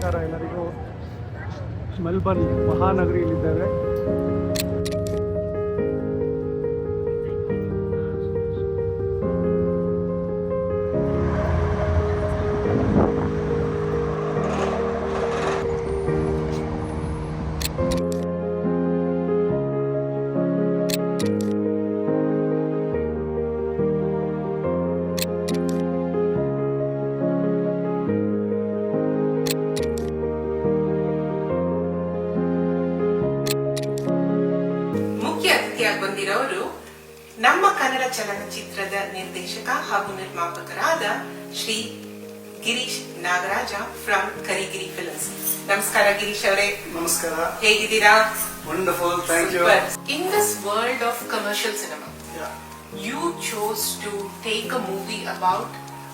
ನಮಸ್ಕಾರ ಎಲ್ಲರಿಗೂ. ಮೆಲ್ಬರ್ನ್ ಮಹಾನಗರಿಯಲ್ಲಿದ್ದೇವೆ. ಬಂದಿರೋರು ನಮ್ಮ ಕನ್ನಡ ಚಲನಚಿತ್ರದ ನಿರ್ದೇಶಕ ಹಾಗೂ ನಿರ್ಮಾಪಕರಾದ ಶ್ರೀ ಗಿರೀಶ್ ನಾಗರಾಜ ಫ್ರಮ್ ಕರಿಗಿರಿ ಫಿಲ್ಮ್ಸ್. ನಮಸ್ಕಾರ ಗಿರೀಶ್ ಅವರೇ. ನಮಸ್ಕಾರ. ಹೇಗಿದ್ದೀರಾ? Wonderful, thank you. In this world of commercial cinema, you chose to take a movie about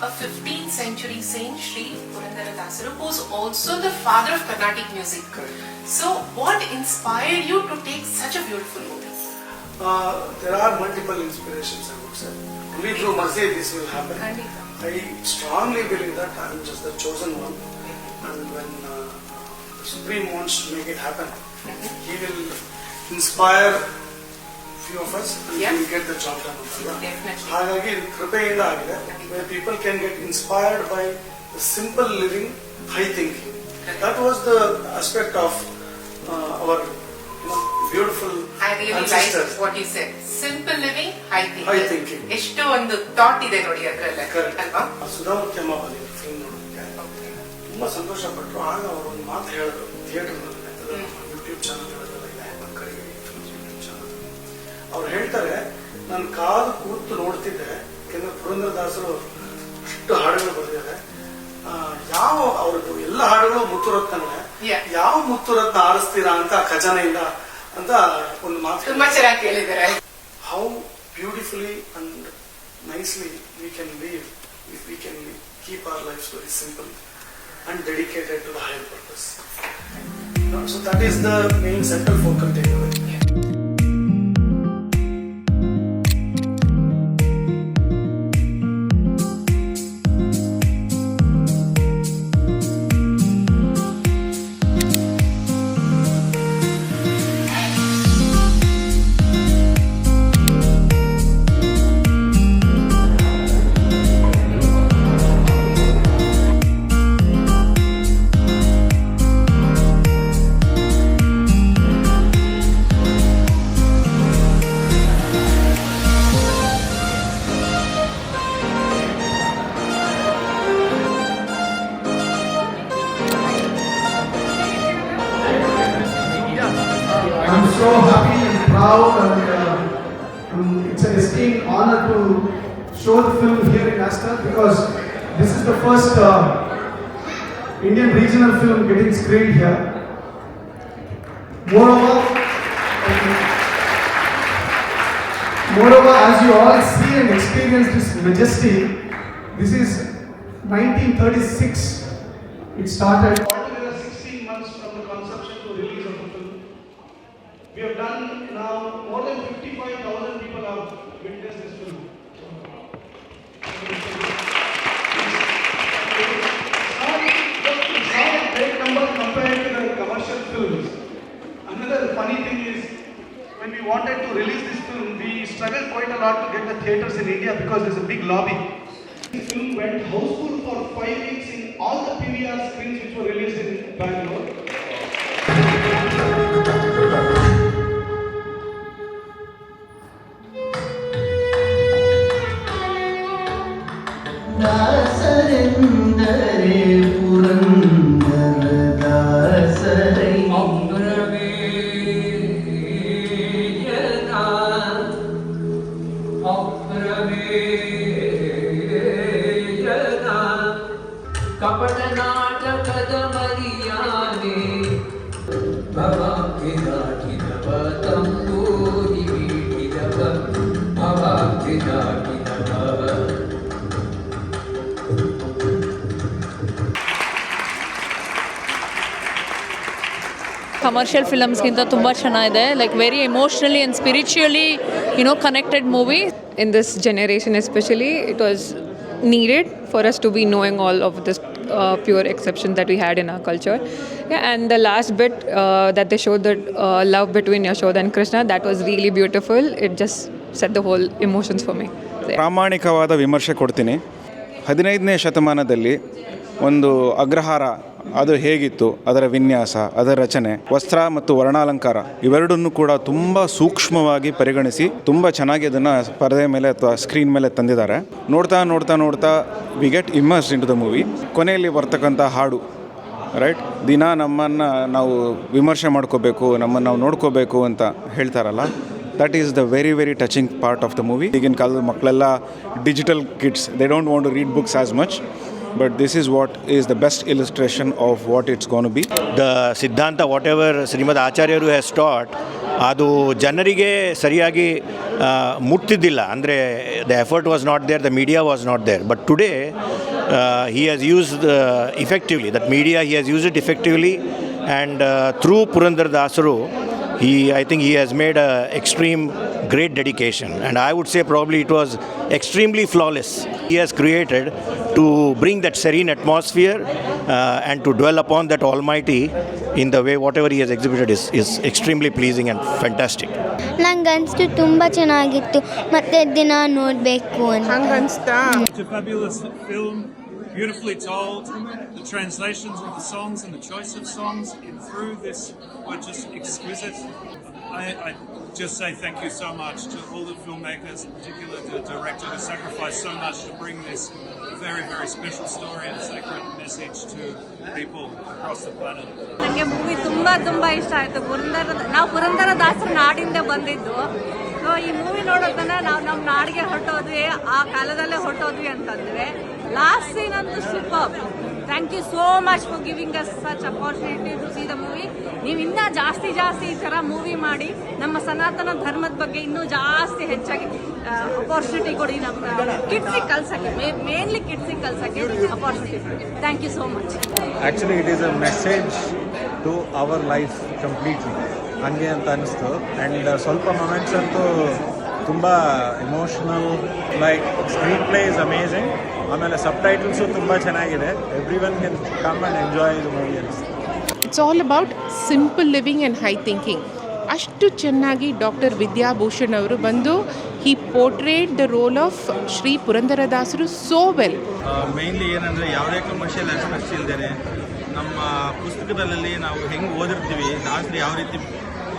a 15th century saint, Sri Purandaradasaru, who is also the father of Carnatic music. Correct. So what inspired you to take such a beautiful movie? There are multiple inspirations, I would say. Only through mercy this will happen. I strongly believe that I am just the chosen one, and when the Supreme wants to make it happen, he will inspire few of us and we will get the job done. Definitely. ಹಾಗಾಗಿ ಕೃಪೆಯಿಂದ ಆಗಿದೆ. Where people can get inspired by the simple living, high thinking. That was the aspect of our beautiful I really ancestors. like what you said. Simple living, high thinking. High thinking. ಎಷ್ಟು ಒಂದು thought ಇದೆ ನೋಡಿ ಅದರಲ್ಲ, ಅಲ್ವಾ? ಸುಧಾಮೂರ್ತಿಯಮ್ಮ ಬಂದಿದ್ರು film ನೋಡೋದಕ್ಕೆ. ತುಂಬಾ ಸಂತೋಷ ಪಟ್ಟರು. ಆಗ ಅವರು ಒಂದು ಮಾತು ಹೇಳಿದ್ರು ಥಿಯೇಟರ್ನಲ್ಲಿ, ಯೂಟ್ಯೂಬ್ ಚಾನಲ್ಗಳೆಲ್ಲ ಇದೆ, ನಮ್ಮ ಕಡೆಗೆ ಯೂಟ್ಯೂಬ್ ಚಾನಲ್. ಅವ್ರು ಹೇಳ್ತಾರೆ, ನಾನು ಕಾದು ಕೂತು ನೋಡ್ತಿದ್ದೆ, ಯಾಕೆಂದ್ರೆ ಪುರಂದರದಾಸರು ಅಷ್ಟು ಹಾಡುಗಳು ಬರೆದಿದ್ದಾರೆ. ಯಾವ ಅವ್ರದ್ದು ಎಲ್ಲ ಹಾಡುಗಳು ಮುತ್ತುರತ್ನಗಳೇ, ಯಾವ ಮುತ್ತುರತ್ನ ಆರಿಸ್ತೀರಾ ಅಂತ ಖಜಾನೆಯಿಂದ ಅಂತ ಒಂದು ಮಾತು ತುಂಬಾ ಚೆನ್ನಾಗಿ ಕೇಳಿದ್ದಾರೆ. How beautifully and nicely we can live if we can keep our lives very simple and dedicated to the higher purpose. So that is the main central focal takeaway. I'm so happy and proud, and it's an esteemed honor to show the film here in Astor, because this is the first Indian regional film getting screened here. Moreover, as you all see and experience this majesty, this is 1936. It started. Altogether 16 months from the conception to release of the film. We have done now more than 55,000 people have witnessed this film. It's not a great number compared to the commercial films. Another funny thing is, when we wanted to release this film, we struggled quite a lot to get the theatres in India because there's a big lobby. This film went houseful for 5 weeks in all the PVR screens which were released in Bangalore. ದಾಸರೆಂದರೆ ಪುರಂದರದಾಸರೈ ಕಪಟ ನಾಟಕದ ಮರಿಯಾನೆ ಭವಾಬ್ಧಿ ದಾಟಿದವ ತಂಬೂರಿ ಬೀಟಿದವ ಭವಾಬ್ಧಿ ದಾಟಿದವ. Commercial ಫಿಲಮ್ಸ್ಗಿಂತ ತುಂಬ ಚೆನ್ನಾಗಿದೆ. Like very emotionally and spiritually connected movie. In this generation especially, it was needed for us to be knowing all of this pure exception that we had in our culture. Yeah, and the last bit that they showed, that love between Yashoda and Krishna, that was really beautiful. It just set the whole emotions for me. So, yeah. ಪ್ರಾಮಾಣಿಕವಾದ ವಿಮರ್ಶೆ ಕೊಡ್ತೀನಿ. 15ನೇ ಶತಮಾನದಲ್ಲಿ ಒಂದು ಅಗ್ರಹಾರ ಅದು ಹೇಗಿತ್ತು, ಅದರ ವಿನ್ಯಾಸ, ಅದರ ರಚನೆ, ವಸ್ತ್ರ ಮತ್ತು ವರ್ಣಾಲಂಕಾರ ಇವೆರಡನ್ನೂ ಕೂಡ ತುಂಬ ಸೂಕ್ಷ್ಮವಾಗಿ ಪರಿಗಣಿಸಿ ತುಂಬ ಚೆನ್ನಾಗಿ ಅದನ್ನು ಪರದೆ ಮೇಲೆ ಅಥವಾ ಸ್ಕ್ರೀನ್ ಮೇಲೆ ತಂದಿದ್ದಾರೆ. ನೋಡ್ತಾ ನೋಡ್ತಾ ನೋಡ್ತಾ we get immersed into the movie. ಕೊನೆಯಲ್ಲಿ ಬರ್ತಕ್ಕಂಥ ಹಾಡು ರೈಟ್, ದಿನ ನಮ್ಮನ್ನು ನಾವು ವಿಮರ್ಶೆ ಮಾಡ್ಕೋಬೇಕು, ನಮ್ಮನ್ನು ನಾವು ನೋಡ್ಕೋಬೇಕು ಅಂತ ಹೇಳ್ತಾರಲ್ಲ, that is the very very touching part of the movie. ಈಗಿನ ಕಾಲದ ಮಕ್ಕಳೆಲ್ಲ digital kids, they don't want to read books as much, but this is what is the best illustration of what it's going to be. The Siddhanta, whatever Srimad Acharyaru has taught, ಅದು ಜನರಿಗೆ ಸರಿಯಾಗಿ ಮುಟ್ತಿದ್ದಿಲ್ಲ. ಅಂದರೆ the effort was not there, the media was not there. But today he has used effectively, that media he has used it effectively, and through Purandara Dasaru, I think he has made a extreme great dedication, and I would say probably it was extremely flawless. He has created to bring that serene atmosphere and to dwell upon that Almighty in the way whatever he has exhibited is extremely pleasing and fantastic. ನಂಗೆ ಅನಿಸ್ತು ತುಂಬ ಚೆನ್ನಾಗಿತ್ತು, ಮತ್ತೆ ದಿನ ನೋಡಬೇಕು ಅಂತ. ಹಂಗನ್ಸ್ತಾ? It's a fabulous film, beautifully told. The translations of the songs and the choice of songs in through this were just exquisite. I just say thank you so much to all the filmmakers, in particular the director, who sacrificed so much to bring this very, very special story and sacred message to people across the planet. ನನಗೆ movie ತುಂಬ ಇಷ್ಟ ಆಯಿತು. ನಾವು ಪುರಂದರ ದಾಸರ ನಾಡಿಂದ ಬಂದಿದ್ದು. So ಈ movie ನೋಡೋದನ್ನ ನಾವು ನಮ್ಮ ನಾಡಿಗೆ ಹೊರಟೋದ್ವಿ, ಆ ಕಾಲದಲ್ಲೇ ಹೊರಟೋದ್ವಿ ಅಂತಂದ್ರೆ. ಲಾಸ್ಟ್ ಸೀನ್ ಅಂತೂ super. Thank you so much for giving us such opportunity to see the movie. ನೀವು ಇನ್ನೂ ಜಾಸ್ತಿ ಈ ಥರ ಮೂವಿ ಮಾಡಿ ನಮ್ಮ ಸನಾತನ ಧರ್ಮದ ಬಗ್ಗೆ ಇನ್ನೂ ಜಾಸ್ತಿ ಹೆಚ್ಚಾಗಿ ಅಪಾರ್ಚುನಿಟಿ ಕೊಡಿ. ನಮ್ಮ ಕಿಡ್ಸಿಗೆ ಕಲ್ಸಕ್ಕೆ, ಮೇನ್ಲಿ ಕಿಡ್ಸಿಗೆ ಕಲ್ಸಕ್ಕೆ opportunity. Thank you so much. Actually it is a message to our life completely, ಹಂಗೆ ಅಂತ ಅನಿಸ್ತು. ಆ್ಯಂಡ್ ಸ್ವಲ್ಪ ಮೊಮೆಂಟ್ಸ್ ಅಂತೂ ತುಂಬ emotional, like screen play is amazing. ಆಮೇಲೆ ಸಬ್ ಟೈಟಲ್ಸು ತುಂಬ ಚೆನ್ನಾಗಿದೆ. Everyone can come and enjoy the movie ಅನಿಸ್ತು. It's all about simple living and high thinking. ಅಷ್ಟು ಚೆನ್ನಾಗಿ ಡಾಕ್ಟರ್ ವಿದ್ಯಾಭೂಷಣ್ ಅವರು ಬಂದು he portrait the role of Shri ಪುರಂದರದಾಸರು ಸೋ ವೆಲ್. ಮೇನ್ಲಿ ಏನಂದರೆ ಯಾವುದೇ ಕಮರ್ಷಿಯಲ್ ಆಸ್ಪೆಕ್ಟ್ಸ್ ಇಲ್ಲದೇ ನಮ್ಮ ಪುಸ್ತಕದಲ್ಲಿ ನಾವು ಹೆಂಗೆ ಓದಿರ್ತೀವಿ, ದಾಸರು ಯಾವ ರೀತಿ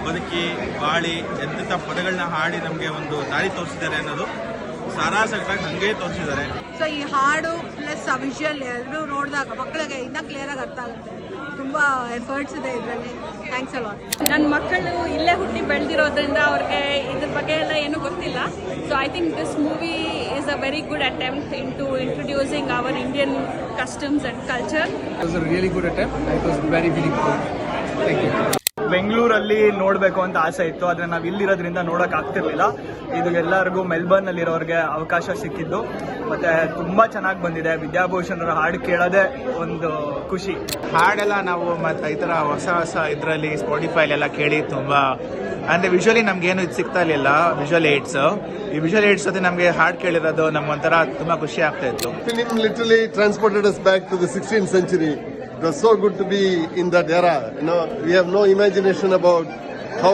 ಬದುಕಿ ಬಾಳಿ ಎಂತೆಂಥ ಪದಗಳನ್ನ ಹಾಡಿ ನಮಗೆ ಒಂದು ದಾರಿ ತೋರಿಸಿದ್ದಾರೆ ಅನ್ನೋದು ಸಾರಾಸಟ್ಟಾಗಿ ಹಂಗೆ ತೋರಿಸಿದ್ದಾರೆ. ಸೊ ಈ ಹಾಡು ಪ್ಲಸ್ ವಿಜುವಲ್ ಎರಡೂ ನೋಡಿದಾಗ ಮಕ್ಕಳಿಗೆ ಇನ್ನೂ ಕ್ಲಿಯರಾಗಿ ಅರ್ಥ ಆಗುತ್ತೆ. ತುಂಬ ಎಫರ್ಟ್ಸ್ ಇದೆ ಇದರಲ್ಲಿ. Thanks a lot. ನನ್ನ ಮಕ್ಕಳು ಇಲ್ಲೇ ಹುಟ್ಟಿ ಬೆಳೆದಿರೋದ್ರಿಂದ ಅವ್ರಿಗೆ ಇದ್ರ ಬಗ್ಗೆ ಎಲ್ಲ ಏನೂ ಗೊತ್ತಿಲ್ಲ. So I think this movie is a very good attempt into introducing our Indian customs and culture. It was a really good attempt. It was very beautiful. Thank you. ಬೆಂಗಳೂರಲ್ಲಿ ನೋಡಬೇಕು ಅಂತ ಆಸೆ ಇತ್ತು, ಆದರೆ ನಾವು ಇಲ್ಲಿರೋದ್ರಿಂದ ನೋಡೋಕೆ ಆಗ್ತಿರ್ಲಿಲ್ಲ. ಇದು ಎಲ್ಲರಿಗೂ ಮೆಲ್ಬರ್ನಲ್ಲಿರೋರಿಗೆ ಅವಕಾಶ ಸಿಕ್ಕಿದ್ದು, ಮತ್ತು ತುಂಬ ಚೆನ್ನಾಗಿ ಬಂದಿದೆ. ವಿದ್ಯಾಭೂಷಣ್ ಅವರ ಹಾಡು ಕೇಳೋದೇ ಒಂದು ಖುಷಿ. ಹಾಡೆಲ್ಲ ನಾವು ಮತ್ತು ಈ ಥರ ಹೊಸ ಇದರಲ್ಲಿ ಸ್ಪಾಟಿಫೈಲೆಲ್ಲ ಕೇಳಿ ತುಂಬ, ಅಂದರೆ ವಿಜುವಲಿ ನಮಗೇನು ಇದು ಸಿಗ್ತಾ ಇರಲಿಲ್ಲ, ವಿಜುವಲ್ ಏಡ್ಸ್. ಈ ವಿಜುವಲ್ ಏಡ್ಸ್ ಜೊತೆ ನಮಗೆ ಹಾಡು ಕೇಳಿರೋದು ನಮ್ಗೊಂಥರ ತುಂಬ ಖುಷಿ ಆಗ್ತಾ ಇತ್ತು. Film literally transported us back to the 16th century. It was so good to be in that era. You know, we have no imagination about how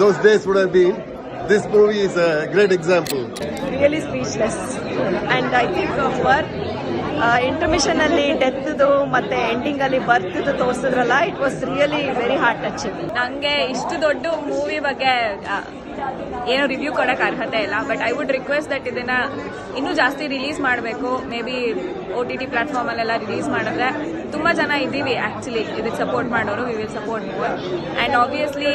those days would have been. This movie is a great example. Really speechless. And I think for ಇಂಟರ್ಮಿಷನ್ ಅಲ್ಲಿ ಡೆತ್ದು ಮತ್ತೆ ending ಅಲ್ಲಿ ಬರ್ತಿದ್ದು ತೋರಿಸಿದ್ರಲ್ಲ, it was really very heart touching. ನಂಗೆ ಇಷ್ಟು ದೊಡ್ಡ movie ಬಗ್ಗೆ ಏನು ರಿವ್ಯೂ ಕೊಡೋಕೆ ಅರ್ಹತೆ ಇಲ್ಲ, but I would request that ಇದನ್ನ ಇನ್ನೂ ಜಾಸ್ತಿ ರಿಲೀಸ್ ಮಾಡಬೇಕು. ಮೇ ಬಿ OTT ಪ್ಲಾಟ್ಫಾರ್ಮಲ್ಲೆಲ್ಲ ರಿಲೀಸ್ ಮಾಡಿದ್ರೆ ತುಂಬ ಜನ ಇದ್ದೀವಿ ಆ್ಯಕ್ಚುಲಿ ಇದಕ್ಕೆ ಸಪೋರ್ಟ್ ಮಾಡೋರು. We will support more. And obviously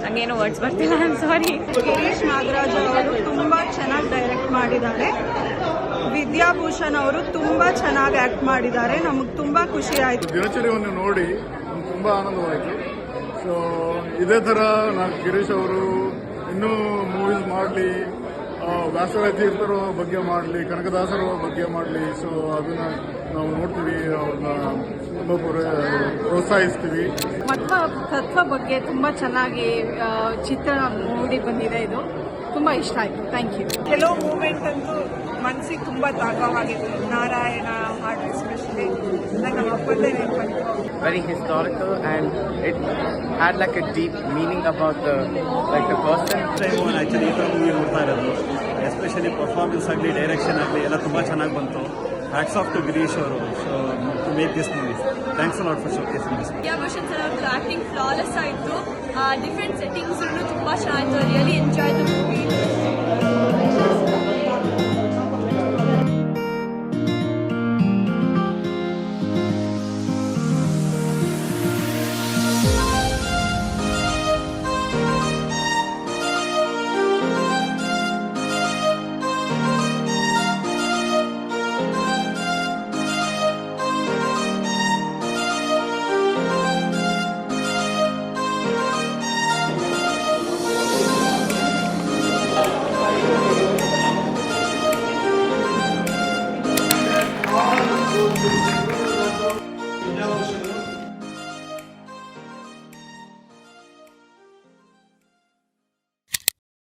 ಹಂಗೇನು ವರ್ಡ್ಸ್ ಬರ್ತಿಲ್ಲ, I am sorry. Girish Nagaraj ಅವರು ತುಂಬ ಚೆನ್ನಾಗಿ ಡೈರೆಕ್ಟ್ ಮಾಡಿದ್ದಾರೆ. ವಿದ್ಯಾಭೂಷಣ್ ಅವರು ತುಂಬ ಚೆನ್ನಾಗಿ ಆ್ಯಕ್ಟ್ ಮಾಡಿದ್ದಾರೆ. ನಮಗೆ ತುಂಬ ಖುಷಿ ಆಯಿತು. ದಿನಚರಿಯನ್ನು ನೋಡಿ ತುಂಬ ಆನಂದವಾಯಿತು. ಸೊ ಇದೇ ಥರ ನಾನು ಗಿರೀಶ್ ಅವರು ಇನ್ನೂ ಮೂವೀಸ್ ಮಾಡಲಿ, ವ್ಯಾಸರಾಯ ತೀರ್ಥರ ಬಗ್ಗೆ ಮಾಡಲಿ, ಕನಕದಾಸರ ಬಗ್ಗೆ ಮಾಡಲಿ. ಸೊ ಅದನ್ನು ನಾವು ನೋಡ್ತೀವಿ, ಅವ್ರನ್ನ ತುಂಬ ಪ್ರೋತ್ಸಾಹಿಸ್ತೀವಿ. ತತ್ವ ಬಗ್ಗೆ ತುಂಬ ಚೆನ್ನಾಗಿ ಚಿತ್ರಣ ಮೂಡಿ ಬಂದಿದೆ. ಇದು ತುಂಬ ಇಷ್ಟ ಆಯಿತು. Thank you. ಕೆಲವು ಮೂಮೆಂಟ್ ಅಂತೂ ಮನಸ್ಸಿಗೆ ತುಂಬ ತಾಗವಾಗಿತ್ತು. ನಾರಾಯಣ ಹಾಡು ಎಸ್ಪೆಷಲಿ ನಮ್ಮ ಅಪ್ಪಂದೇ ನೆನಪಾಯಿತು. Very historical, and it had like a deep meaning about the person. Actually ಈ ಥರ ಮೂವಿ ನೋಡ್ತಾ ಇರೋದು, ಎಸ್ಪೆಷಲಿ ಪರ್ಫಾರ್ಮೆನ್ಸ್ ಆಗಲಿ ಡೈರೆಕ್ಷನ್ ಆಗಲಿ ಎಲ್ಲ ತುಂಬ ಚೆನ್ನಾಗಿ ಬಂತು. ಹ್ಯಾಟ್ಸ್ ಆಫ್ ಟು ಗಿರೀಶ್ ಅವರು to make this movies. Thanks a lot for showcasing this. Vidyabhushan sir ಅವ್ರದ್ದು ಆ್ಯಕ್ಟಿಂಗ್ ಫ್ಲಾಲೆಸ್ ಆಯಿತು. ಡಿಫ್ರೆಂಟ್ ಸೆಟ್ಟಿಂಗ್ಸ್ ತುಂಬ ಚೆನ್ನಾಗಿತ್ತು. Really enjoy the movie.